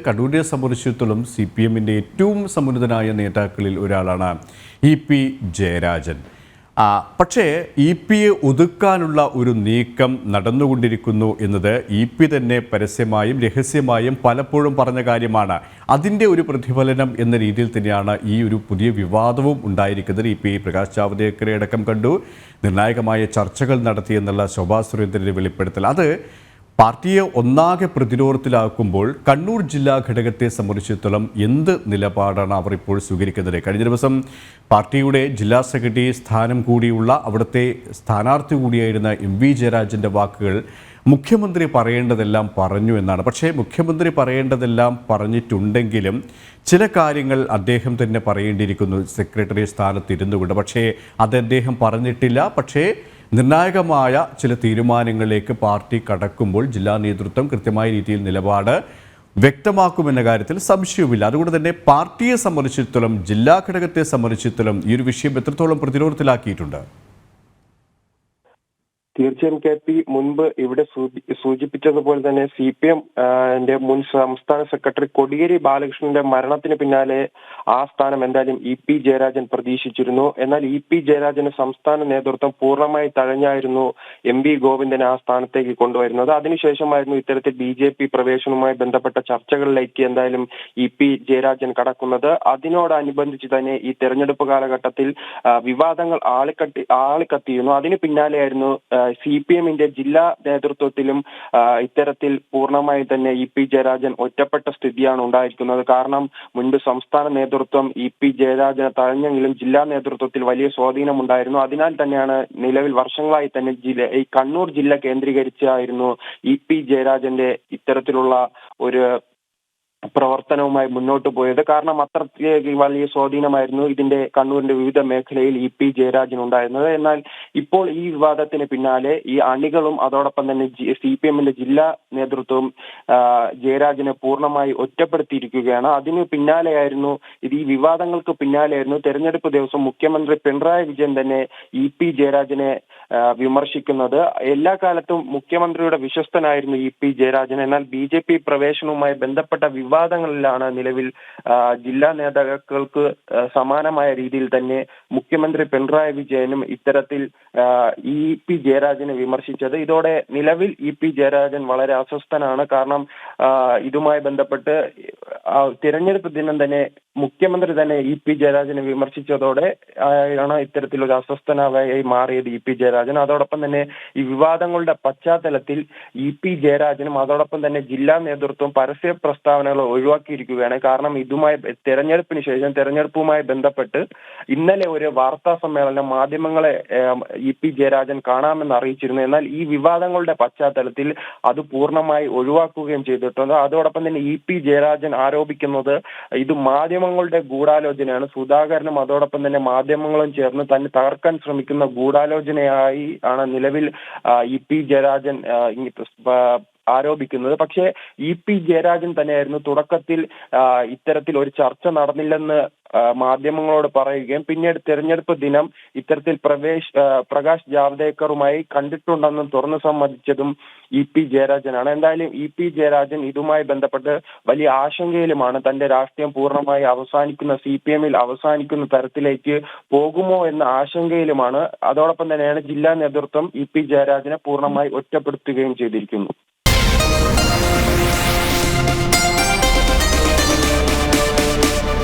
കണ്ണൂരിനെ സംബന്ധിച്ചിടത്തോളം CPM-ന്റെ ഏറ്റവും സമുന്നതനായ നേതാക്കളിൽ ഒരാളാണ് EP ജയരാജൻ. പക്ഷേ EP-യെ ഒതുക്കാനുള്ള ഒരു നീക്കം നടന്നുകൊണ്ടിരിക്കുന്നു എന്നത് EP തന്നെ പരസ്യമായും രഹസ്യമായും പലപ്പോഴും പറഞ്ഞ കാര്യമാണ്. അതിൻ്റെ ഒരു പ്രതിഫലനം എന്ന രീതിയിൽ തന്നെയാണ് ഈ ഒരു പുതിയ വിവാദവും ഉണ്ടായിരിക്കുന്നത്. EP പ്രകാശ് ജാവ്ദേക്കറെ അടക്കം കണ്ടു, നിർണായകമായ ചർച്ചകൾ നടത്തിയെന്നുള്ള ശോഭാ സുരേന്ദ്രൻ്റെ വെളിപ്പെടുത്തൽ അത് പാർട്ടിയെ ഒന്നാകെ പ്രതിരോധത്തിലാക്കുമ്പോൾ കണ്ണൂർ ജില്ലാ ഘടകത്തെ സംബന്ധിച്ചിടത്തോളം എന്ത് നിലപാടാണ് അവർ ഇപ്പോൾ സ്വീകരിക്കുന്നത്? കഴിഞ്ഞ ദിവസം പാർട്ടിയുടെ ജില്ലാ സെക്രട്ടറി സ്ഥാനം കൂടിയുള്ള അവിടുത്തെ സ്ഥാനാർത്ഥി കൂടിയായിരുന്ന MV ജയരാജൻ്റെ വാക്കുകൾ മുഖ്യമന്ത്രി പറയേണ്ടതെല്ലാം പറഞ്ഞു എന്നാണ്. പക്ഷേ മുഖ്യമന്ത്രി പറയേണ്ടതെല്ലാം പറഞ്ഞിട്ടുണ്ടെങ്കിലും ചില കാര്യങ്ങൾ അദ്ദേഹം തന്നെ പറയേണ്ടിയിരിക്കുന്നു സെക്രട്ടറി സ്ഥാനത്തിരുന്നുകൊണ്ട്. പക്ഷേ അത് അദ്ദേഹം പറഞ്ഞിട്ടില്ല. പക്ഷേ നിർണായകമായ ചില തീരുമാനങ്ങളിലേക്ക് പാർട്ടി കടക്കുമ്പോൾ ജില്ലാ നേതൃത്വം കൃത്യമായ രീതിയിൽ നിലപാട് വ്യക്തമാക്കുമെന്ന കാര്യത്തിൽ സംശയവുമില്ല. അതുകൊണ്ട് തന്നെ പാർട്ടിയെ സംബന്ധിച്ചിടത്തോളം, ജില്ലാ ഘടകത്തെ സംബന്ധിച്ചിടത്തോളം ഈ ഒരു വിഷയം എത്രത്തോളം പ്രതിരോധത്തിലാക്കിയിട്ടുണ്ട്? തീർച്ചയായും KP മുൻപ് ഇവിടെ സൂചിപ്പിച്ചതുപോലെ തന്നെ CPM മുൻ സംസ്ഥാന സെക്രട്ടറി കോടിയേരി ബാലകൃഷ്ണന്റെ മരണത്തിന് പിന്നാലെ ആ സ്ഥാനം എന്തായാലും EP ജയരാജൻ പ്രതീക്ഷിച്ചിരുന്നു. എന്നാൽ EP ജയരാജന് സംസ്ഥാന നേതൃത്വം പൂർണ്ണമായി തഴഞ്ഞായിരുന്നു MV ഗോവിന്ദനെ ആ സ്ഥാനത്തേക്ക് കൊണ്ടുവരുന്നത്. അതിനുശേഷമായിരുന്നു ഇത്തരത്തിൽ BJP പ്രവേശനവുമായി ബന്ധപ്പെട്ട ചർച്ചകളിലേക്ക് എന്തായാലും EP ജയരാജൻ കടക്കുന്നത്. അതിനോടനുബന്ധിച്ച് തന്നെ ഈ തെരഞ്ഞെടുപ്പ് കാലഘട്ടത്തിൽ വിവാദങ്ങൾ ആളിക്കത്തിയിരുന്നു. അതിന് പിന്നാലെയായിരുന്നു CPM-ന്റെ ജില്ലാ നേതൃത്വത്തിലും ഇത്തരത്തിൽ പൂർണ്ണമായി തന്നെ EP ജയരാജൻ ഒറ്റപ്പെട്ട സ്ഥിതിയാണ് ഉണ്ടായിരിക്കുന്നത്. കാരണം മുൻപ് സംസ്ഥാന നേതൃത്വം EP ജയരാജനെ തഴഞ്ഞെങ്കിലും ജില്ലാ നേതൃത്വത്തിൽ വലിയ സ്വാധീനമുണ്ടായിരുന്നു. അതിനാൽ തന്നെയാണ് നിലവിൽ വർഷങ്ങളായി തന്നെ ഈ കണ്ണൂർ ജില്ല കേന്ദ്രീകരിച്ചായിരുന്നു EP ജയരാജന്റെ ഇത്തരത്തിലുള്ള ഒരു പ്രവർത്തനവുമായി മുന്നോട്ട് പോയത്. കാരണം അത്രയ്ക്ക് വലിയ സ്വാധീനമായിരുന്നു ഇതിന്റെ കണ്ണൂരിന്റെ വിവിധ മേഖലയിൽ EP ജയരാജൻ ഉണ്ടായിരുന്നത്. എന്നാൽ ഇപ്പോൾ ഈ വിവാദത്തിന് പിന്നാലെ ഈ അണികളും അതോടൊപ്പം തന്നെ CPM-ന്റെ ജില്ലാ നേതൃത്വവും ജയരാജനെ പൂർണ്ണമായി ഒറ്റപ്പെടുത്തിയിരിക്കുകയാണ്. അതിന് പിന്നാലെയായിരുന്നു ഈ വിവാദങ്ങൾക്ക് പിന്നാലെയായിരുന്നു തെരഞ്ഞെടുപ്പ് ദിവസം മുഖ്യമന്ത്രി പിണറായി വിജയൻ തന്നെ EP ജയരാജനെ വിമർശിക്കുന്നത്. എല്ലാ കാലത്തും മുഖ്യമന്ത്രിയുടെ വിശ്വസ്തനായിരുന്നു EP ജയരാജൻ. എന്നാൽ BJP പ്രവേശനവുമായി ബന്ധപ്പെട്ട വിവാദങ്ങളിലാണ് നിലവിൽ ജില്ലാ നേതാക്കൾക്ക് സമാനമായ രീതിയിൽ തന്നെ മുഖ്യമന്ത്രി പിണറായി വിജയനും ഇത്തരത്തിൽ EP ജയരാജനെ വിമർശിച്ചത്. ഇതോടെ നിലവിൽ EP ജയരാജൻ വളരെ അസ്വസ്ഥനാണ്. കാരണം ഇതുമായി ബന്ധപ്പെട്ട് തിരഞ്ഞെടുപ്പ് ദിനം തന്നെ മുഖ്യമന്ത്രി തന്നെ EP ജയരാജനെ വിമർശിച്ചതോടെ ആണ് ഇത്തരത്തിലൊരു അസ്വസ്ഥനായി മാറിയത് EP ജയരാജൻ. അതോടൊപ്പം തന്നെ ഈ വിവാദങ്ങളുടെ പശ്ചാത്തലത്തിൽ EP ജയരാജനും അതോടൊപ്പം തന്നെ ജില്ലാ നേതൃത്വം പരസ്യ പ്രസ്താവനകൾ ഒഴിവാക്കിയിരിക്കുകയാണ്. കാരണം തെരഞ്ഞെടുപ്പുമായി ബന്ധപ്പെട്ട് ഇന്നലെ ഒരു വാർത്താ സമ്മേളനം മാധ്യമങ്ങളെ EP ജയരാജൻ കാണാമെന്ന് അറിയിച്ചിരുന്നു. എന്നാൽ ഈ വിവാദങ്ങളുടെ പശ്ചാത്തലത്തിൽ അത് പൂർണ്ണമായി ഒഴിവാക്കുകയും ചെയ്തിട്ടുണ്ട്. അതോടൊപ്പം തന്നെ EP ജയരാജൻ ആരോപിക്കുന്നത് ഇത് മാധ്യമങ്ങളുടെ ഗൂഢാലോചനയാണ്. സുധാകരനും അതോടൊപ്പം തന്നെ മാധ്യമങ്ങളും ചേർന്ന് തന്നെ തകർക്കാൻ ശ്രമിക്കുന്ന ഗൂഢാലോചനയായി ആണ് നിലവിൽ EP ജയരാജൻ ആരോപിക്കുന്നത്. പക്ഷേ EP ജയരാജൻ തന്നെയായിരുന്നു തുടക്കത്തിൽ ഇത്തരത്തിൽ ഒരു ചർച്ച നടന്നില്ലെന്ന് മാധ്യമങ്ങളോട് പറയുകയും പിന്നീട് തെരഞ്ഞെടുപ്പ് ദിനം ഇത്തരത്തിൽ പ്രകാശ് ജാവ്ദേക്കറുമായി കണ്ടിട്ടുണ്ടെന്നും തുറന്നു സമ്മതിച്ചതും EP ജയരാജനാണ്. എന്തായാലും EP ജയരാജൻ ഇതുമായി ബന്ധപ്പെട്ട് വലിയ ആശങ്കയിലുമാണ്. തന്റെ രാഷ്ട്രീയം പൂർണ്ണമായി CPM-ൽ അവസാനിക്കുന്ന തരത്തിലേക്ക് പോകുമോ എന്ന ആശങ്കയിലുമാണ്. അതോടൊപ്പം തന്നെയാണ് ജില്ലാ നേതൃത്വം EP ജയരാജനെ പൂർണ്ണമായി ഒറ്റപ്പെടുത്തുകയും ചെയ്തിരിക്കുന്നു.